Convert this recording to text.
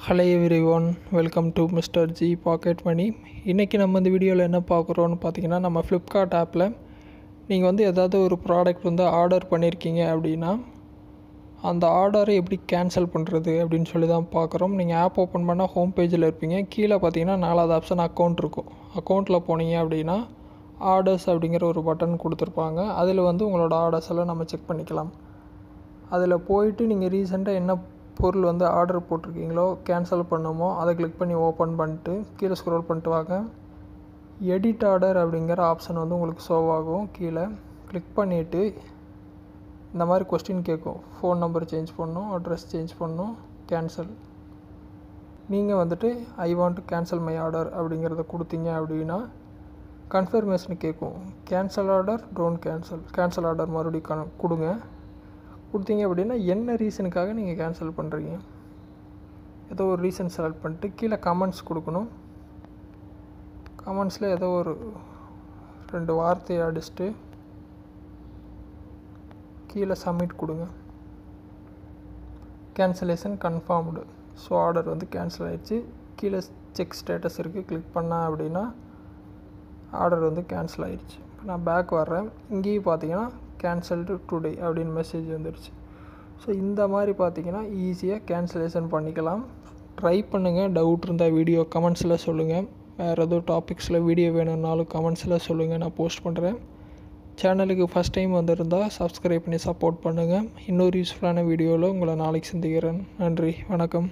Hello everyone, welcome to mister G pocket money. இன்றைக்கி நம்ம இந்த வீடியோவில் என்ன பார்க்குறோன்னு பார்த்தீங்கன்னா, நம்ம ஃப்ளிப்கார்ட் ஆப்பில் நீங்கள் ஏதாவது ஒரு ப்ராடக்ட் ஆர்டர் பண்ணியிருக்கீங்க அப்படின்னா அந்த ஆர்டரை எப்படி கேன்சல் பண்ணுறது அப்படின்னு சொல்லி தான் பார்க்குறோம். நீங்கள் ஆப் ஓப்பன் பண்ணால் ஹோம் பேஜில் இருப்பீங்க. கீழே பார்த்தீங்கன்னா 4வது ஆப்ஷன் அக்கௌண்ட் இருக்கும். அக்கௌண்ட்டில் போனீங்க அப்படின்னா ஆர்டர்ஸ் அப்படிங்கிற ஒரு பட்டன் கொடுத்துருப்பாங்க. அதில் உங்களோட ஆர்டர்ஸ் எல்லாம் நம்ம செக் பண்ணிக்கலாம். அதில் போயிட்டு நீங்கள் ரீசெண்டாக என்ன பொருள் ஆர்டர் போட்டிருக்கீங்களோ கேன்சல் பண்ணுமோ அதை கிளிக் பண்ணி ஓப்பன் பண்ணிட்டு கீழே ஸ்க்ரோல் பண்ணிட்டு வாங்க. எடிட் ஆர்டர் அப்படிங்கிற ஆப்ஷன் உங்களுக்கு ஷோ ஆகும். கீழே கிளிக் பண்ணிவிட்டு இந்த மாதிரி கொஸ்டின் கேட்கும். ஃபோன் நம்பர் சேஞ்ச் பண்ணணும், அட்ரஸ் சேஞ்ச் பண்ணணும், கேன்சல். நீங்கள் I want to cancel my order அப்படிங்கிறத கொடுத்தீங்க அப்படின்னா கன்ஃபர்மேஷன் கேட்கும். Cancel order, don't cancel order மறுபடியும் கொடுங்க. கொடுத்தீங்க அப்படின்னா என்ன ரீசனுக்காக நீங்கள் கேன்சல் பண்ணுறீங்க, ஏதோ ஒரு ரீசன் செலக்ட் பண்ணிட்டு கீழே கமெண்ட்ஸ் கொடுக்கணும். கமெண்ட்ஸில் ஏதோ ஒரு 2 வார்த்தையை அடிச்சுட்டு கீழே சப்மிட் கொடுங்க. Cancellation confirmed. So order cancel ஆகிடுச்சு. கீழே செக் ஸ்டேட்டஸ் இருக்குது. கிளிக் பண்ணால் அப்படின்னா ஆர்டர் கேன்சல் ஆகிடுச்சு. இப்போ நான் பேக் வர்றேன். இங்கேயும் பார்த்தீங்கன்னா கேன்சல்டு டுடே அப்படின்னு மெசேஜ் வந்துடுச்சு. ஸோ இந்த மாதிரி பார்த்தீங்கன்னா ஈஸியாக கேன்சலேஷன் பண்ணிக்கலாம். ட்ரை பண்ணுங்கள். டவுட் இருந்தால் வீடியோ கமெண்ட்ஸில் சொல்லுங்கள். வேறு எதுவும் டாபிக்ஸில் வீடியோ வேணும்னாலும் கமெண்ட்ஸில் சொல்லுங்கள், நான் போஸ்ட் பண்ணுறேன். சேனலுக்கு ஃபஸ்ட் டைம் வந்திருந்தால் சப்ஸ்கிரைப் பண்ணி சப்போர்ட் பண்ணுங்கள். இன்னொரு யூஸ்ஃபுல்லான வீடியோவில் உங்களை நாளைக்கு சந்திக்கிறேன். நன்றி, வணக்கம்.